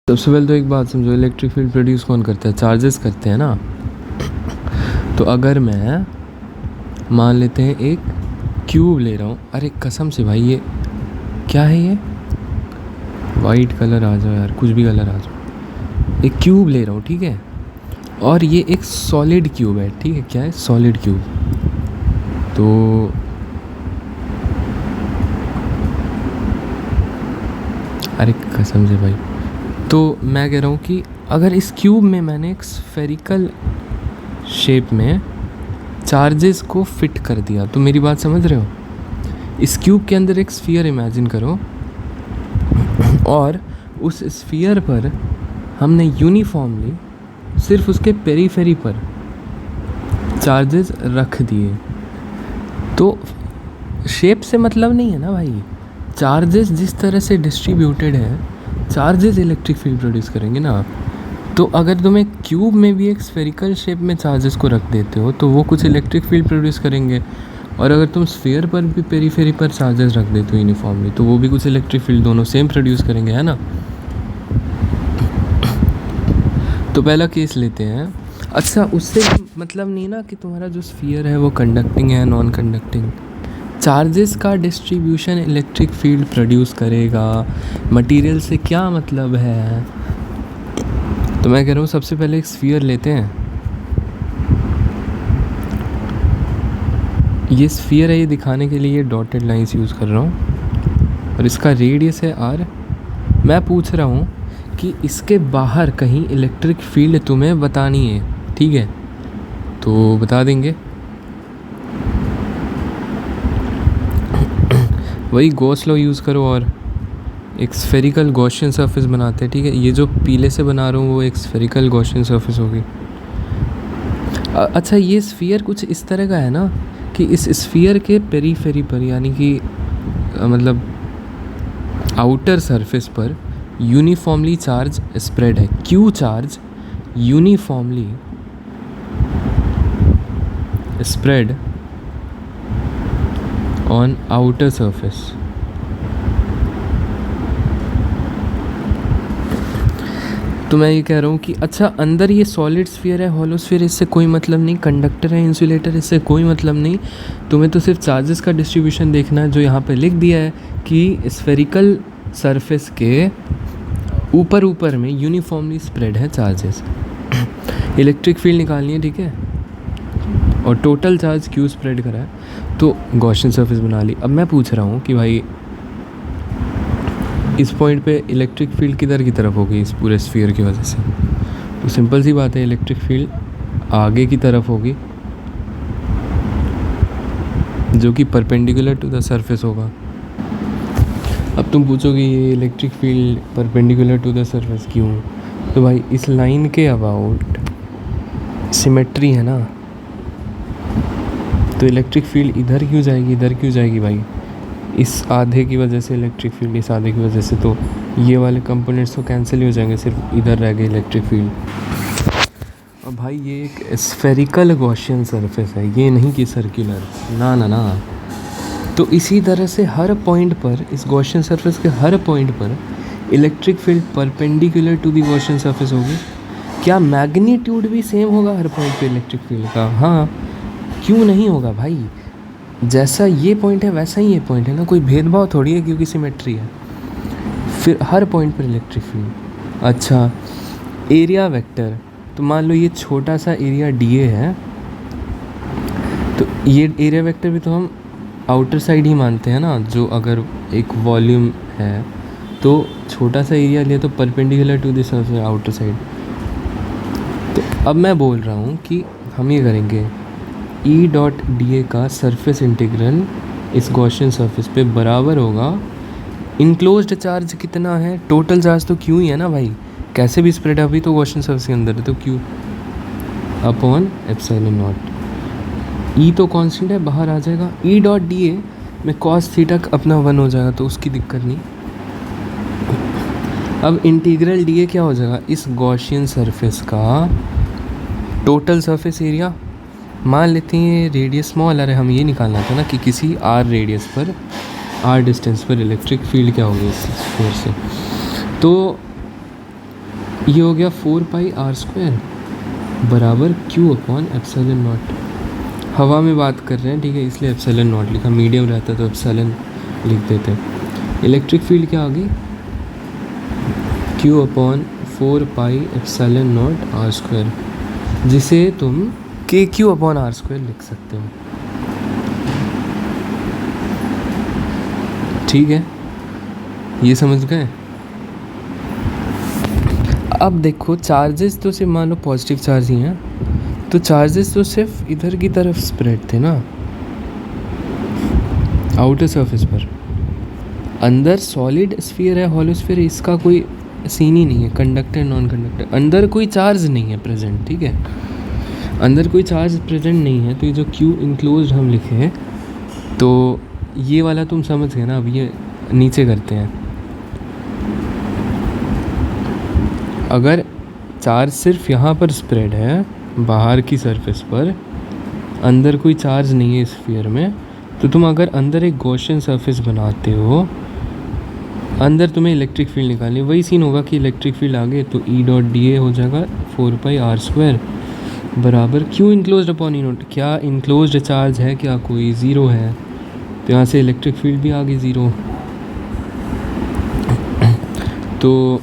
सबसे पहले तो एक बात समझो, इलेक्ट्रिक फील्ड प्रोड्यूस कौन करता है? चार्जेस करते हैं ना। तो अगर मैं मान लेते हैं एक क्यूब ले रहा हूँ, अरे कसम से भाई ये क्या है, ये वाइट कलर आ जाओ यार, कुछ भी कलर आ जाओ। एक क्यूब ले रहा हूँ, ठीक है, और ये एक सॉलिड क्यूब है, ठीक है। क्या है? Solid cube. तो अरे कसम से भाई, तो मैं कह रहा हूँ कि अगर इस क्यूब में मैंने एक स्फेरिकल शेप में चार्जेस को फिट कर दिया, तो मेरी बात समझ रहे हो? इस क्यूब के अंदर एक स्फीयर इमेजिन करो और उस स्फीयर पर हमने यूनिफॉर्मली सिर्फ उसके पेरीफेरी पर चार्जेस रख दिए। तो शेप से मतलब नहीं है ना भाई, चार्जेस जिस तरह से डिस्ट्रीब्यूटेड है, चार्जेस इलेक्ट्रिक फील्ड प्रोड्यूस करेंगे ना। तो अगर तुम एक क्यूब में भी एक स्फेरिकल शेप में चार्जेस को रख देते हो तो वो कुछ इलेक्ट्रिक फील्ड प्रोड्यूस करेंगे, और अगर तुम स्फीयर पर भी पेरीफेरी पर चार्जेस रख देते हो यूनिफॉर्मली तो वो भी कुछ इलेक्ट्रिक फील्ड, दोनों सेम प्रोड्यूस करेंगे, है ना। तो पहला केस लेते हैं। अच्छा, उससे मतलब नहीं ना कि तुम्हारा जो स्फीयर है वो कंडक्टिंग है नॉन कंडक्टिंग। चार्जेस का डिस्ट्रीब्यूशन इलेक्ट्रिक फील्ड प्रोड्यूस करेगा, मटेरियल से क्या मतलब है। तो मैं कह रहा हूँ सबसे पहले एक स्फीयर लेते हैं। ये स्फीयर है, ये दिखाने के लिए ये डॉटेड लाइंस यूज़ कर रहा हूँ, और इसका रेडियस है r। मैं पूछ रहा हूँ कि इसके बाहर कहीं इलेक्ट्रिक फील्ड तुम्हें बतानी है, ठीक है, तो बता देंगे। वही गॉस लॉ यूज़ करो और एक स्फेरिकल गॉसियन सरफेस बनाते हैं, ठीक है। ये जो पीले से बना रहा हूँ वो एक स्फेरिकल गॉसियन सरफेस होगी। अच्छा, ये स्फीयर कुछ इस तरह का है ना कि इस स्फीयर के पेरीफेरी पर, यानी कि मतलब आउटर सरफेस पर यूनिफॉर्मली चार्ज स्प्रेड है। Q charge uniformly spread on outer surface. तो मैं ये कह रहा हूँ कि अच्छा, अंदर ये सॉलिड स्फीयर है, हॉलो स्फीयर, इससे कोई मतलब नहीं। कंडक्टर है, इंसुलेटर, इससे कोई मतलब नहीं। तुम्हें तो सिर्फ चार्जेस का डिस्ट्रीब्यूशन देखना है, जो यहाँ पे लिख दिया है कि स्फेरिकल सरफेस के ऊपर में यूनिफॉर्मली स्प्रेड है चार्जेस। इलेक्ट्रिक फील्ड निकालनी है, ठीक है, और टोटल चार्ज क्यू स्प्रेड करा है, तो गॉसियन सरफेस बना ली। अब मैं पूछ रहा हूँ कि भाई इस पॉइंट पे इलेक्ट्रिक फील्ड किधर की तरफ होगी इस पूरे स्फीयर की वजह से? तो सिंपल सी बात है, इलेक्ट्रिक फील्ड आगे की तरफ होगी, जो कि परपेंडिकुलर टू द सरफेस होगा। अब तुम पूछोगे ये electric field perpendicular to the surface क्यों? तो भाई इस लाइन के अबाउट सिमेट्री है ना, तो इलेक्ट्रिक फील्ड इधर क्यों जाएगी, इधर क्यों जाएगी भाई? इस आधे की वजह से इलेक्ट्रिक फील्ड, इस आधे की वजह से, तो ये वाले कंपोनेंट्स तो कैंसिल हो जाएंगे, सिर्फ इधर रह गए इलेक्ट्रिक फील्ड। अब भाई ये एक स्फेरिकल गॉसियन सरफेस है, ये नहीं कि सर्कुलर, ना ना ना। तो इसी तरह से हर पॉइंट पर, इस गॉसियन सरफेस के हर पॉइंट पर electric field perpendicular to the Gaussian surface होगी। क्या मैग्नीट्यूड भी सेम होगा हर पॉइंट पे इलेक्ट्रिक फील्ड का? हाँ, क्यों नहीं होगा भाई? जैसा ये पॉइंट है वैसा ही ये पॉइंट है ना, कोई भेदभाव थोड़ी है, क्योंकि सिमेट्री है। फिर हर पॉइंट पर इलेक्ट्रिक फील्ड। अच्छा, एरिया वेक्टर, तो मान लो ये छोटा सा एरिया डीए है, तो ये एरिया वेक्टर भी तो हम आउटर साइड ही मानते हैं ना। जो अगर एक वॉल्यूम है तो छोटा सा एरिया लिया तो perpendicular to this outer side. तो अब मैं बोल रहा हूँ कि हम ये करेंगे, ई डॉट डी ए का सरफेस इंटीग्रल इस गॉसियन सरफेस पे बराबर होगा, इनक्लोज्ड चार्ज कितना है, टोटल चार्ज तो क्यू ही है ना भाई, कैसे भी स्प्रेड है, अभी तो गॉसियन सरफेस के अंदर है, तो क्यू अपॉन एप्सिलॉन नॉट। ई तो कांस्टेंट है, बाहर आ जाएगा। ई डॉट डी ए में कॉस थीटा अपना 1 हो जाएगा, तो उसकी दिक्कत नहीं। अब इंटीग्रल डी ए क्या हो जाएगा, इस गॉसियन सरफेस का टोटल सरफेस एरिया। मान लेते हैं रेडियस स्मॉल, अरे हम ये निकालना था ना कि किसी आर रेडियस पर, आर डिस्टेंस पर इलेक्ट्रिक फील्ड क्या होगी इस स्फीयर से। तो ये हो गया 4πr² बराबर Q अपॉन एप्सिलॉन नॉट। हवा में बात कर रहे हैं, ठीक है, इसलिए एप्सिलॉन नॉट लिखा, मीडियम रहता तो एप्सिलॉन लिख देते। इलेक्ट्रिक फील्ड क्या आ गई? Q अपॉन 4πε0 r², जिसे तुम KQ अपॉन r² लिख सकते हो। ठीक है, ये समझ गए। अब देखो चार्जेस तो सिर्फ मान लो पॉजिटिव चार्ज ही हैं, तो चार्जेस तो सिर्फ इधर की तरफ स्प्रेड थे ना, आउटर सरफेस पर। अंदर सॉलिड स्फीयर है, हॉलो स्फीयर, इसका कोई सीन ही नहीं है, कंडक्टर नॉन कंडक्टर, अंदर कोई चार्ज नहीं है प्रेजेंट, ठीक है, अंदर कोई चार्ज प्रेजेंट नहीं है। तो ये जो Q इनक्लोज हम लिखे हैं, तो ये वाला तुम समझ गए ना। अब ये नीचे करते हैं, अगर चार्ज सिर्फ यहाँ पर स्प्रेड है बाहर की सरफेस पर, अंदर कोई चार्ज नहीं है स्फीयर में, तो तुम अगर अंदर एक गॉसियन सरफेस बनाते हो, अंदर तुम्हें इलेक्ट्रिक फील्ड निकालनी, वही सीन होगा कि इलेक्ट्रिक फील्ड आगे तो E.dA हो जाएगा 4πr² बराबर Q enclose upon E note. क्या इनक्लोज चार्ज है, क्या कोई ज़ीरो है, तो यहाँ से इलेक्ट्रिक फील्ड भी आ गई ज़ीरो। तो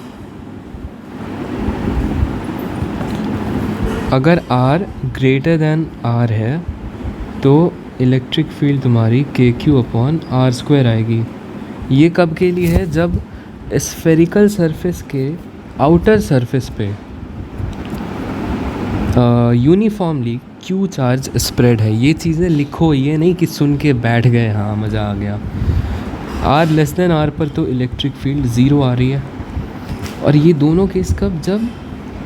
अगर R ग्रेटर देन R है तो इलेक्ट्रिक फील्ड तुम्हारी KQ अपॉन r² आएगी। ये कब के लिए है? जब स्फेरिकल सरफेस के आउटर सरफेस पे यूनिफॉर्मली Q चार्ज स्प्रेड है। ये चीज़ें लिखो, ये नहीं कि सुन के बैठ गए हाँ मज़ा आ गया। R लेस देन R पर तो इलेक्ट्रिक फील्ड ज़ीरो आ रही है, और ये दोनों केस कब? जब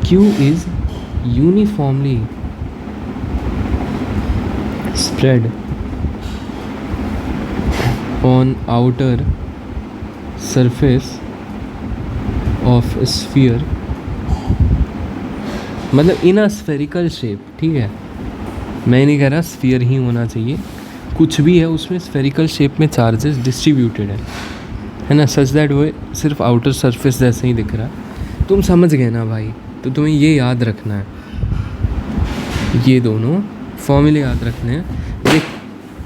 Q is uniformly spread on outer surface of sphere, मतलब इन अ स्फेरिकल शेप, ठीक है। मैं नहीं कह रहा स्फीयर ही होना चाहिए, कुछ भी है उसमें स्फेरिकल शेप में चार्जेस डिस्ट्रीब्यूटेड है ना, सच दैट वो सिर्फ आउटर सरफेस जैसे ही दिख रहा है। तुम समझ गए ना भाई? तो तुम्हें ये याद रखना है, ये दोनों फॉर्मूले याद रखने हैं। देख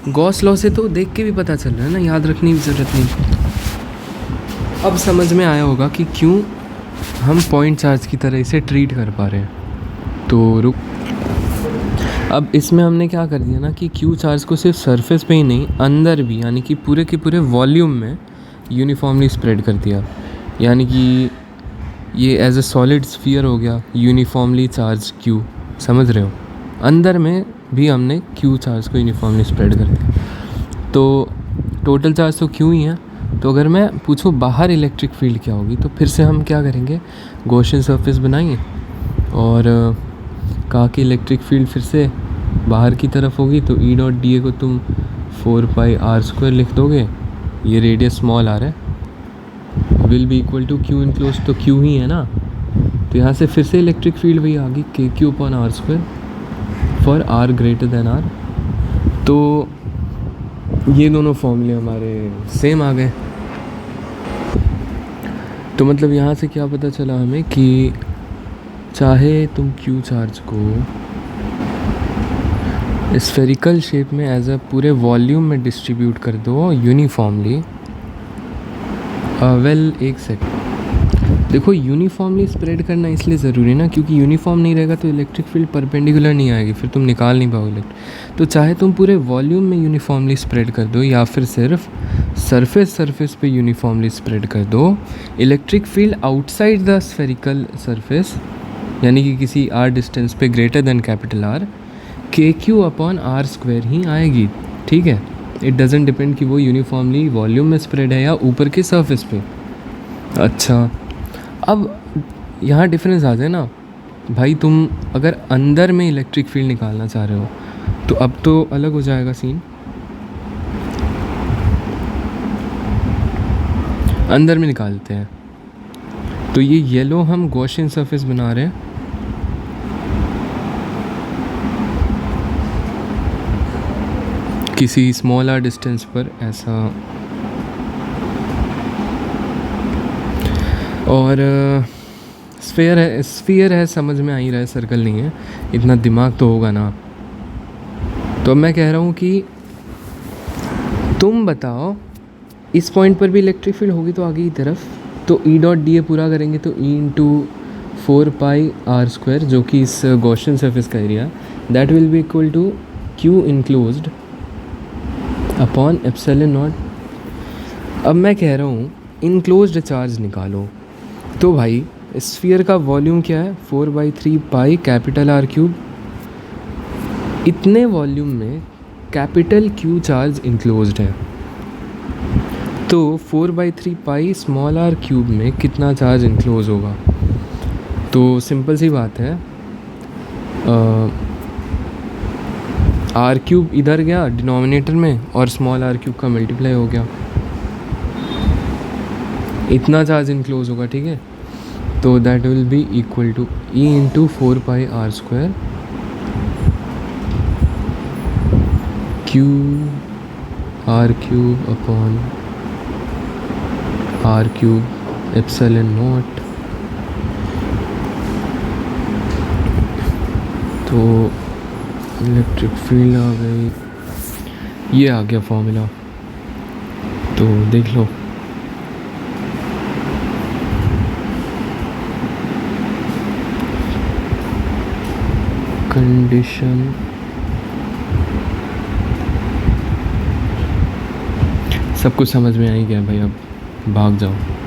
गॉस लॉ से तो देख के भी पता चल रहा है ना, याद रखने की ज़रूरत नहीं। अब समझ में आया होगा कि क्यों हम पॉइंट चार्ज की तरह इसे ट्रीट कर पा रहे हैं। तो रुक, अब इसमें हमने क्या कर दिया ना कि Q चार्ज को सिर्फ सरफेस पे ही नहीं, अंदर भी, यानी कि पूरे के पूरे वॉल्यूम में यूनिफॉर्मली स्प्रेड कर दिया। यानी कि ये एज ए सॉलिड स्फीयर हो गया यूनिफॉर्मली चार्ज Q, समझ रहे हो? अंदर में भी हमने Q चार्ज को यूनिफॉर्मली स्प्रेड कर दिया। तो टोटल चार्ज तो Q ही है। तो अगर मैं पूछूँ बाहर इलेक्ट्रिक फील्ड क्या होगी, तो फिर से हम क्या करेंगे, गॉसियन सरफेस बनाएंगे और कहा कि इलेक्ट्रिक फील्ड फिर से बाहर की तरफ होगी, तो E.dA को तुम 4πr² लिख दोगे, ये रेडियस स्मॉल आ रहा है, will be equal to Q enclose, तो Q ही है ना। तो यहाँ से फिर से इलेक्ट्रिक फील्ड वही आ गई KQ upon r² for R greater than R। तो ये दोनों फॉर्मूले हमारे सेम आ गए। तो मतलब यहाँ से क्या पता चला हमें कि चाहे तुम Q चार्ज को स्फेरिकल शेप में एज अ पूरे वॉल्यूम में डिस्ट्रीब्यूट कर दो यूनिफॉर्मली, वेल एक सेकंड, देखो यूनिफॉर्मली स्प्रेड करना इसलिए ज़रूरी ना क्योंकि यूनिफॉर्म नहीं रहेगा तो इलेक्ट्रिक फील्ड परपेंडिकुलर नहीं आएगी, फिर तुम निकाल नहीं पाओगे इलेक्ट्रिक। तो चाहे तुम पूरे वॉल्यूम में यूनिफॉर्मली स्प्रेड कर दो या फिर सिर्फ सरफेस पे यूनिफॉर्मली स्प्रेड कर दो, electric field outside the spherical surface यानी कि किसी r डिस्टेंस पे greater than capital R KQ upon r² ही आएगी, ठीक है। इट डजेंट डिपेंड कि वो यूनिफॉर्मली वॉल्यूम में स्प्रेड है या ऊपर के सरफेस पे। अच्छा, अब यहाँ डिफरेंस आ जाए ना भाई, तुम अगर अंदर में इलेक्ट्रिक फील्ड निकालना चाह रहे हो तो अब तो अलग हो जाएगा सीन। अंदर में निकालते हैं तो ये येलो हम गॉसियन सरफेस बना रहे हैं, किसी स्मॉल r डिस्टेंस पर ऐसा, और स्फीयर है, समझ में आ ही रहा है, सर्कल नहीं है, इतना दिमाग तो होगा ना। तो अब मैं कह रहा हूँ कि तुम बताओ, इस पॉइंट पर भी इलेक्ट्रिक फील्ड होगी तो आगे की तरफ, तो ई डॉट डी ए पूरा करेंगे तो ई इंटू 4πr², जो कि इस गॉसियन सरफेस का area, that will be equal to Q enclosed upon epsilon naught. अब मैं कह रहा हूँ इनक्लोज्ड चार्ज निकालो। तो भाई स्फीयर का वॉल्यूम क्या है, 4/3 कैपिटल आर क्यूब। इतने वॉल्यूम में कैपिटल क्यू चार्ज इनक्लोज्ड है, तो 4/3 स्मॉल आर क्यूब में कितना चार्ज इनक्लोज होगा। तो सिंपल सी बात है, आर क्यूब इधर गया डिनोमिनेटर में और स्मॉल आर क्यूब का मल्टीप्लाई हो गया, इतना चार्ज इनक्लोज होगा, ठीक है। तो that will be equal to E into 4πr² Q r cube upon r cube epsilon naught. तो इलेक्ट्रिक फील्ड आ गई, ये आ गया फॉर्मूला, तो देख लो। कंडीशन सब कुछ समझ में आ ही गया भाई, अब भाग जाओ।